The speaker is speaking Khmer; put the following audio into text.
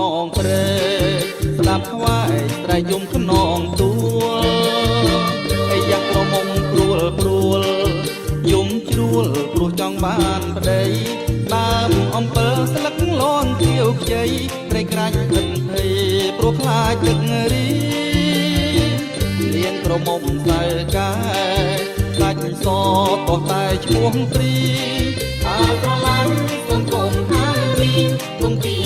ឡងព្រែស្ដាប់ថ្វាយត្រៃយំខ្នងទួលអីយ៉ាងក្រមុំព្រួលយំជ្រួលព្រោះចង់បានប្តីដើមអំពើស្លឹកលងខៀវខ្ចីព្រៃក្រាច់ព្រឹកភ័យព្រោះខ្លាចទឹករីលៀងក្រមុំសើកាដាច់សក៏តែឈ្មោះព្រីអាស្រឡាញ់សង្គមខាងពីគង់ទី